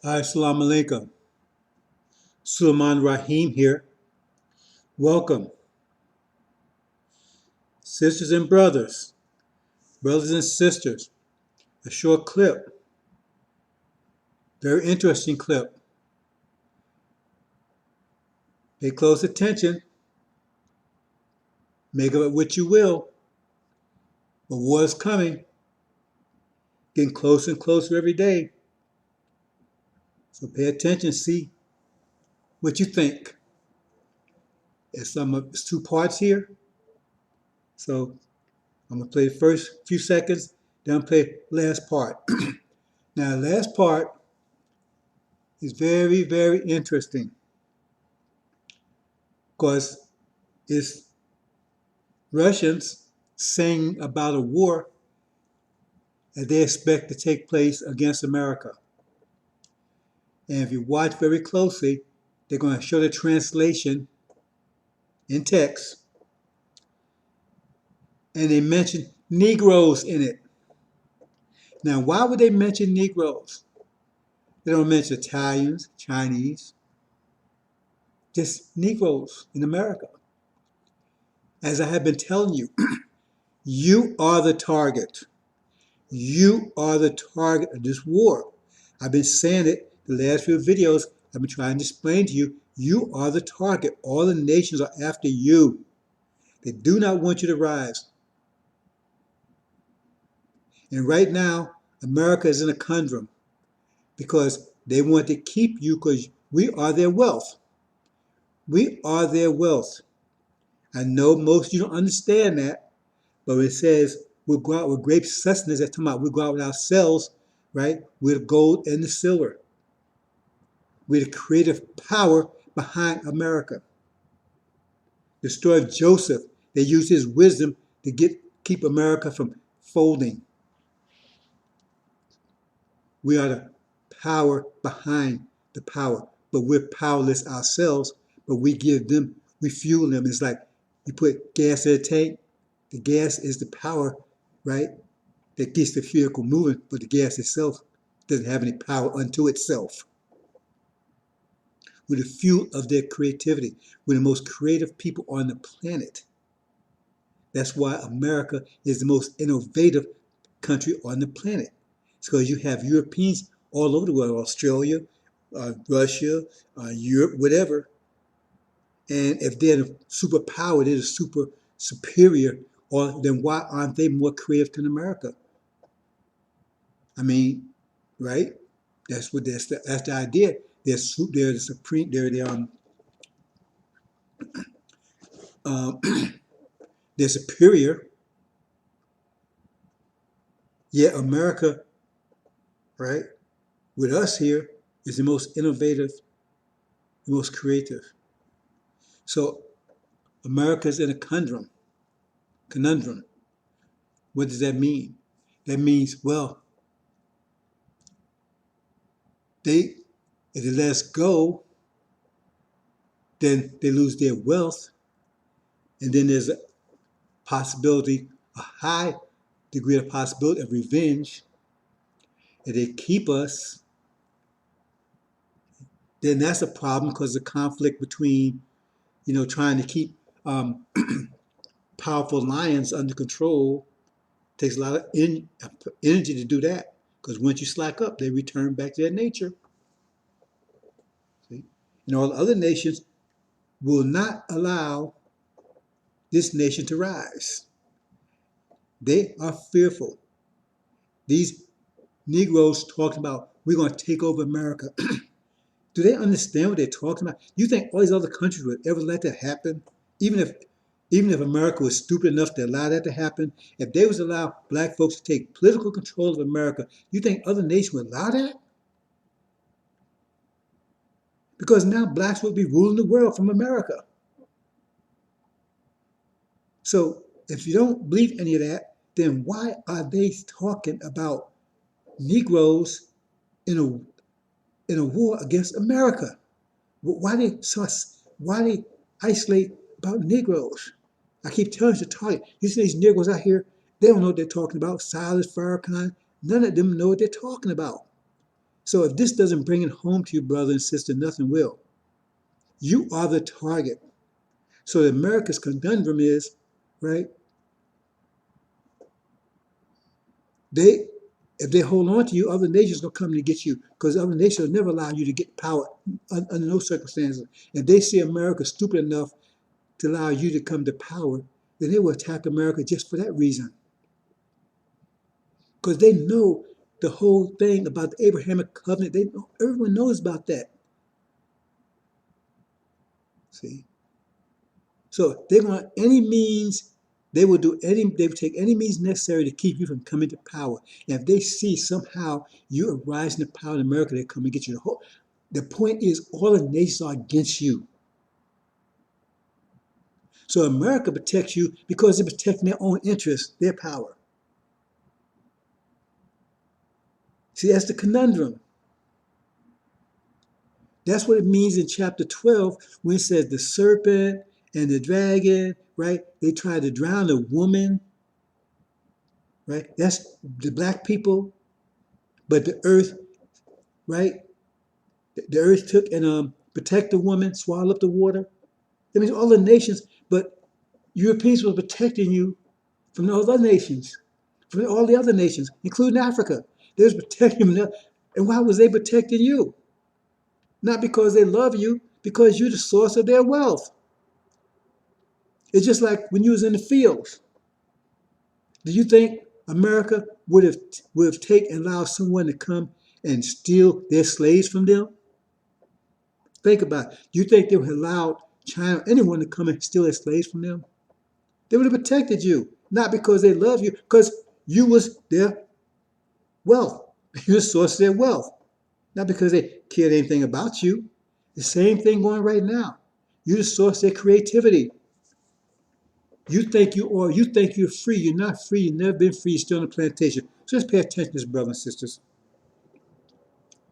Assalamu alaikum. Sulaiman Rahim here. Welcome. Sisters and brothers and sisters, a short clip, very interesting clip. Pay close attention. Make of it what you will. But war is coming, getting closer and closer every day. So pay attention, see what you think. It's two parts here. So I'm going to play the first few seconds, then I'll play the last part. Now, the last part is very, very interesting because it's Russians saying about a war that they expect to take place against America. And if you watch very closely, they're going to show the translation in text. And they mention Negroes in it. Now, why would they mention Negroes? They don't mention Italians, Chinese, just Negroes in America. As I have been telling you, you are the target. You are the target of this war. I've been saying it the last few videos. I've been trying to explain to you, you are the target. All the nations are after you. They do not want you to rise. And right now, America is in a conundrum because they want to keep you because we are their wealth. We are their wealth. I know most of you don't understand that, but it says we'll go out with great sustenance. That's talking about we'll go out with ourselves, right? We're the gold and the silver. We're the creative power behind America. The story of Joseph, they used his wisdom to keep America from folding. We are the power behind the power, but we're powerless ourselves, but we fuel them. It's like you put gas in a tank. The gas is the power, right, that gets the vehicle moving, but the gas itself doesn't have any power unto itself. We're the fuel of their creativity. We're the most creative people on the planet. That's why America is the most innovative country on the planet. It's because you have Europeans all over the world, Australia, Russia, Europe, whatever. And if they're the superpower, they're the super superior, then why aren't they more creative than America? I mean, right? That's the idea. They're the supreme. They're superior. Yet America, right, with us here, is the most innovative, the most creative. So America's in a conundrum. What does that mean? That means, well, if they let us go, then they lose their wealth, and then there's a high degree of possibility of revenge. If they keep us, then that's a problem because the conflict between, trying to keep powerful lions under control takes a lot of energy to do that. Because once you slack up, they return back to their nature. See? And all the other nations will not allow this nation to rise. They are fearful. These Negroes talking about, we're going to take over America. Do they understand what they're talking about? You think all these other countries would ever let that happen? Even if America was stupid enough to allow that to happen, if they was allow black folks to take political control of America, you think other nations would allow that? Because now blacks will be ruling the world from America. So if you don't believe any of that, then why are they talking about Negroes in a war against America? Why they isolate about Negroes? I keep telling you to target. You see these Negroes out here, they don't know what they're talking about. Silas Farrakhan, none of them know what they're talking about. So if this doesn't bring it home to you, brother and sister, nothing will. You are the target. So America's conundrum is, right? If they hold on to you, other nations will come to get you, because other nations will never allow you to get power under no circumstances. If they see America stupid enough to allow you to come to power, then they will attack America just for that reason. Because they know the whole thing about the Abrahamic covenant. Everyone knows about that. See? So they want any means, they will take any means necessary to keep you from coming to power. And if they see somehow you are rising to power in America, they come and get you. The point is, all the nations are against you. So America protects you because they're protecting their own interests, their power. See, that's the conundrum. That's what it means in chapter 12 when it says the serpent and the dragon, right? They tried to drown a woman, right? That's the black people, but the earth, right? The earth took and protected the woman, swallowed up the water. That means all the nations, but Europeans were protecting you from all other nations, from all the other nations, including Africa. They was protecting them. And why was they protecting you? Not because they love you, because you're the source of their wealth. It's just like when you was in the fields. Do you think America would have taken and allowed someone to come and steal their slaves from them? Think about it. Do you think they would have allowed China, anyone to come and steal their slaves from them? They would have protected you, not because they love you, because you was their wealth. You're the source of their wealth, not because they cared anything about you. The same thing going right now. You're the source of their creativity. You think you're free. You're not free. You've never been free. You're still on the plantation. So just pay attention to this, brothers and sisters.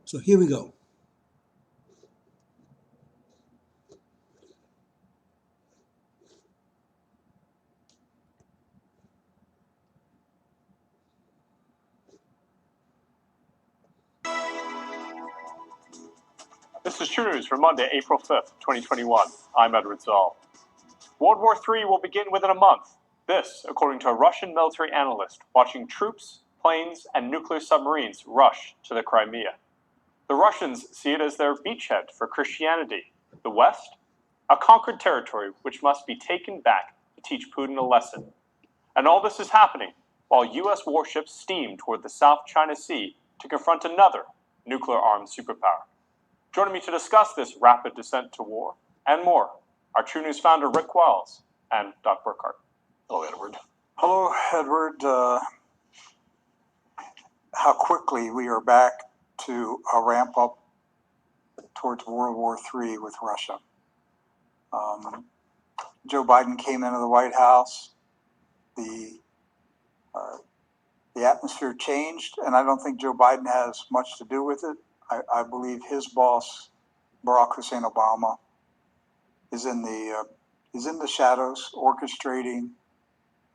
So here we go. This is True News for Monday, April 5th, 2021. I'm Edward Zoll. World War III will begin within a month. This, according to a Russian military analyst watching troops, planes, and nuclear submarines rush to the Crimea. The Russians see it as their beachhead for Christianity. The West? A conquered territory which must be taken back to teach Putin a lesson. And all this is happening while U.S. warships steam toward the South China Sea to confront another nuclear-armed superpower. Joining me to discuss this rapid descent to war and more are True News founder Rick Wells and Doc Burkhart. Hello, Edward. Hello, Edward. How quickly we are back to a ramp up towards World War III with Russia. Joe Biden came into the White House. The atmosphere changed, and I don't think Joe Biden has much to do with it. I believe his boss, Barack Hussein Obama, is in the shadows, orchestrating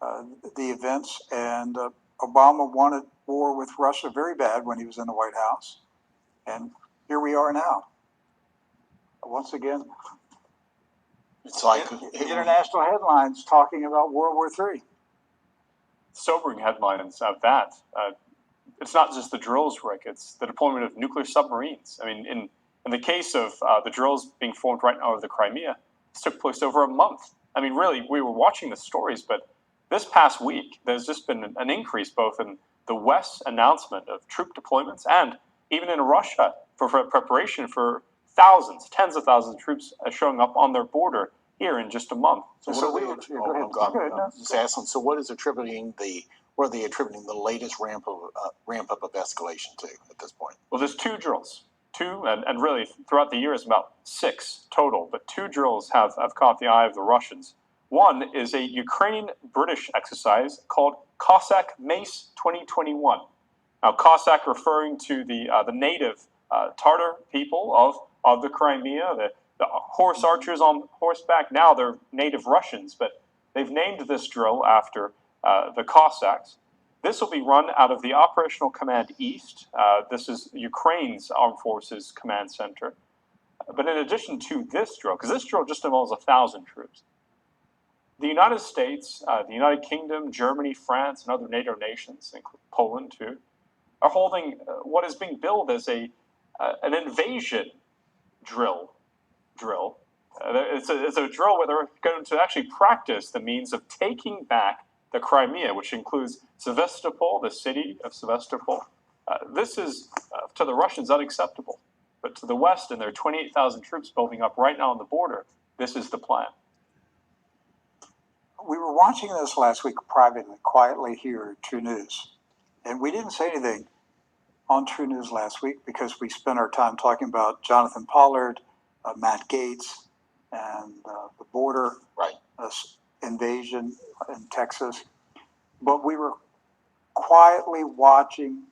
the events. And Obama wanted war with Russia very bad when he was in the White House, and here we are now. Once again, It's like international headlines talking about World War III. Sobering headlines of that. It's not just the drills, Rick. It's the deployment of nuclear submarines. I mean, in the case of the drills being formed right now over the Crimea, this took place over a month. I mean, really, we were watching the stories, but this past week, there's just been an increase both in the West's announcement of troop deployments and even in Russia for preparation for thousands, tens of thousands of troops showing up on their border here in just a month. so what is attributing what are they attributing the latest ramp up of escalation to at this point? Well, there's two drills. And really throughout the years about 6 total, but 2 drills have caught the eye of the Russians. One is a Ukrainian-British exercise called Cossack Mace 2021. Now, Cossack referring to the native Tartar people of the Crimea, the horse archers on horseback. Now they're native Russians, but they've named this drill after the Cossacks. This will be run out of the Operational Command East. This is Ukraine's Armed Forces Command Center. But in addition to this drill, because this drill just involves 1,000 troops, the United States, the United Kingdom, Germany, France, and other NATO nations, including Poland too, are holding what is being billed as an invasion drill. It's a drill where they're going to actually practice the means of taking back the Crimea, which includes Sevastopol, the city of Sevastopol. This is, to the Russians, unacceptable. But to the West and their 28,000 troops building up right now on the border, this is the plan. We were watching this last week privately, quietly here at True News. And we didn't say anything on True News last week because we spent our time talking about Jonathan Pollard, Matt Gaetz, and the border invasion in Texas. But we were quietly watching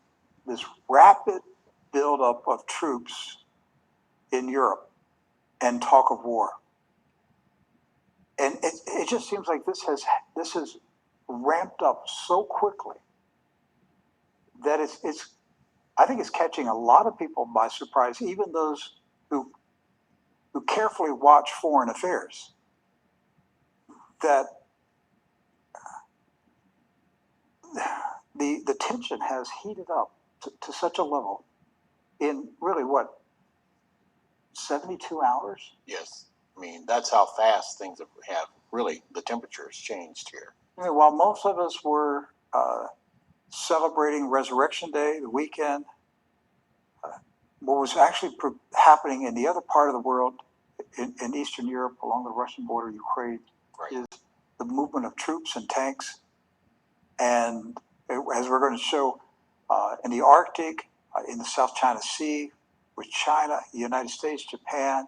this rapid buildup of troops in Europe and talk of war. And it just seems like this has ramped up so quickly that I think it's catching a lot of people by surprise, even those who carefully watch foreign affairs, that the tension has heated up to such a level in really, what, 72 hours? Yes. I mean, that's how fast things have really, the temperatures changed here. I mean, while most of us were celebrating Resurrection Day, the weekend, what was actually happening in the other part of the world, in Eastern Europe, along the Russian border, Ukraine, is the movement of troops and tanks. And as we're going to show, in the Arctic, in the South China Sea, with China, the United States, Japan,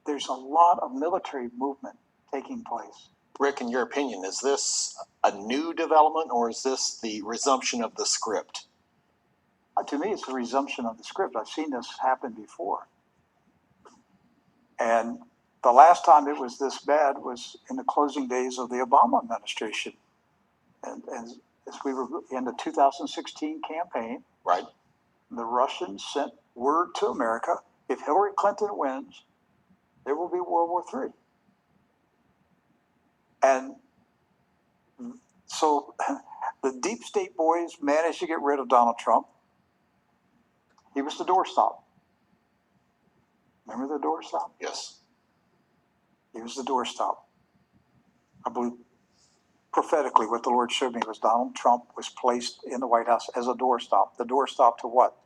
there's a lot of military movement taking place. Rick, in your opinion, is this a new development or is this the resumption of the script? To me, it's the resumption of the script. I've seen this happen before. And the last time it was this bad was in the closing days of the Obama administration. And as we were in the 2016 campaign, right, the Russians sent word to America, if Hillary Clinton wins, there will be World War III. And so the deep state boys managed to get rid of Donald Trump. He was the doorstop. Remember the doorstop? Yes. He was the doorstop. I believe prophetically what the Lord showed me was Donald Trump was placed in the White House as a doorstop. The doorstop to what?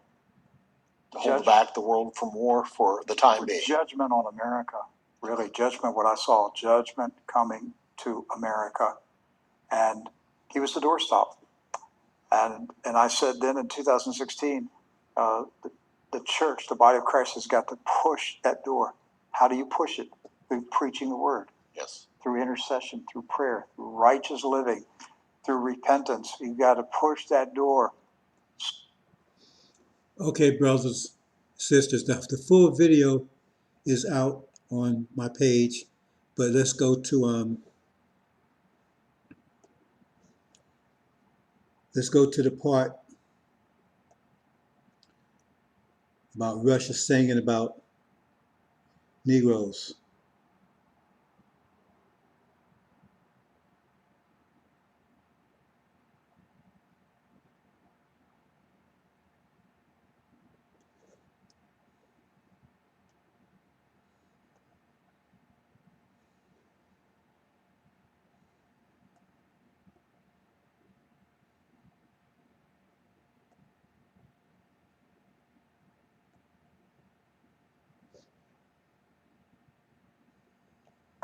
To hold back the world from war for the time being. Judgment on America. Really, judgment, what I saw, judgment coming to America. And he was the doorstop. And I said then in 2016, the church, the body of Christ, has got to push that door. How do you push it? Through preaching the word. Yes. Through intercession, through prayer, through righteous living, through repentance. You've got to push that door. Okay, brothers, sisters, now the full video is out on my page, but let's go to the part about Russia singing about Negroes.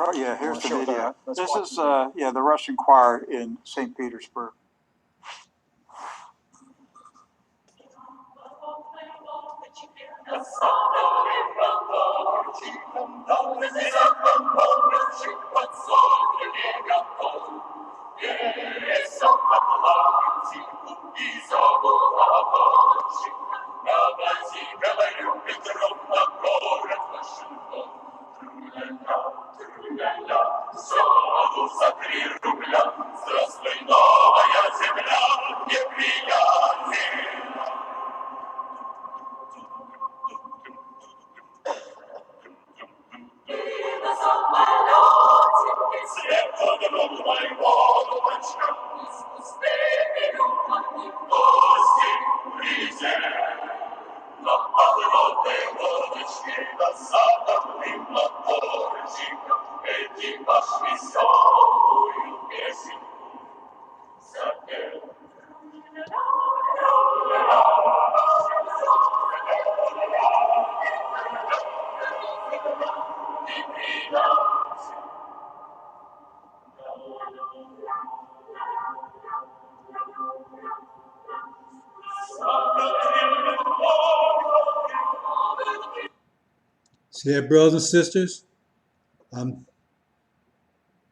Oh yeah, here's the video. This is the Russian choir in St. Petersburg. See that, brothers and sisters?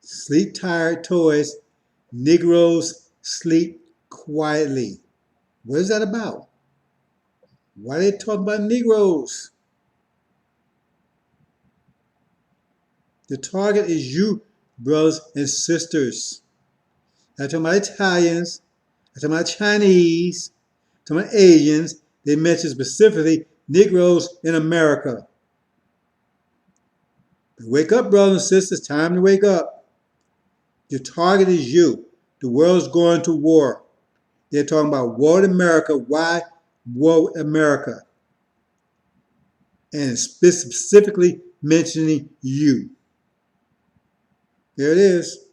Sleep-tired toys. Negroes sleep quietly. What is that about? Why are they talking about Negroes? The target is you, brothers and sisters. I'm talking about Italians, I'm talking about Chinese, I'm talking about Asians. They mention specifically Negroes in America. But wake up, brothers and sisters. Time to wake up. The target is you. The world's going to war. They're talking about war in America. Why war in America? And specifically mentioning you. There it is.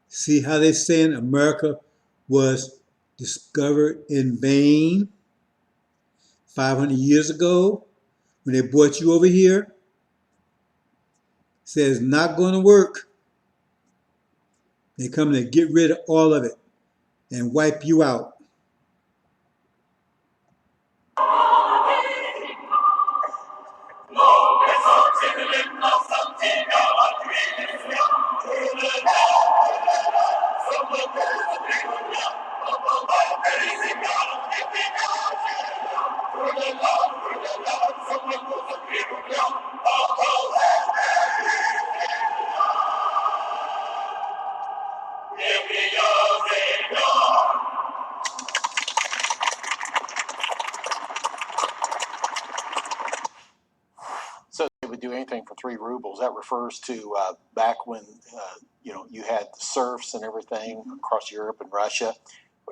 See how they're saying America was discovered in vain 500 years ago when they brought you over here? Says not going to work. They come to get rid of all of it and wipe you out. So they would do anything for 3 rubles. That refers to back when you had the serfs and everything across Europe and Russia.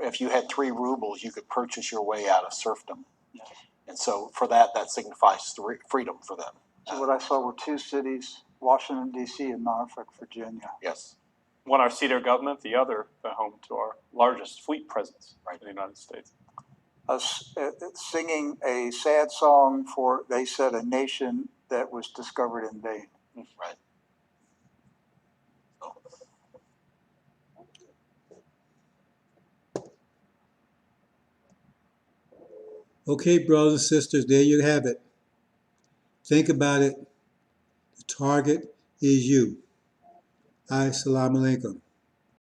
If you had 3 rubles, you could purchase your way out of serfdom. Yes. And so for that signifies freedom for them. So what I saw were 2 cities, Washington, D.C. and Norfolk, Virginia. Yes. One our seat of government, the other the home to our largest fleet presence in the United States. Singing a sad song for, they said, a nation that was discovered in vain. Right. Okay, brothers and sisters, there you have it. Think about it. The target is you. Assalamu alaikum.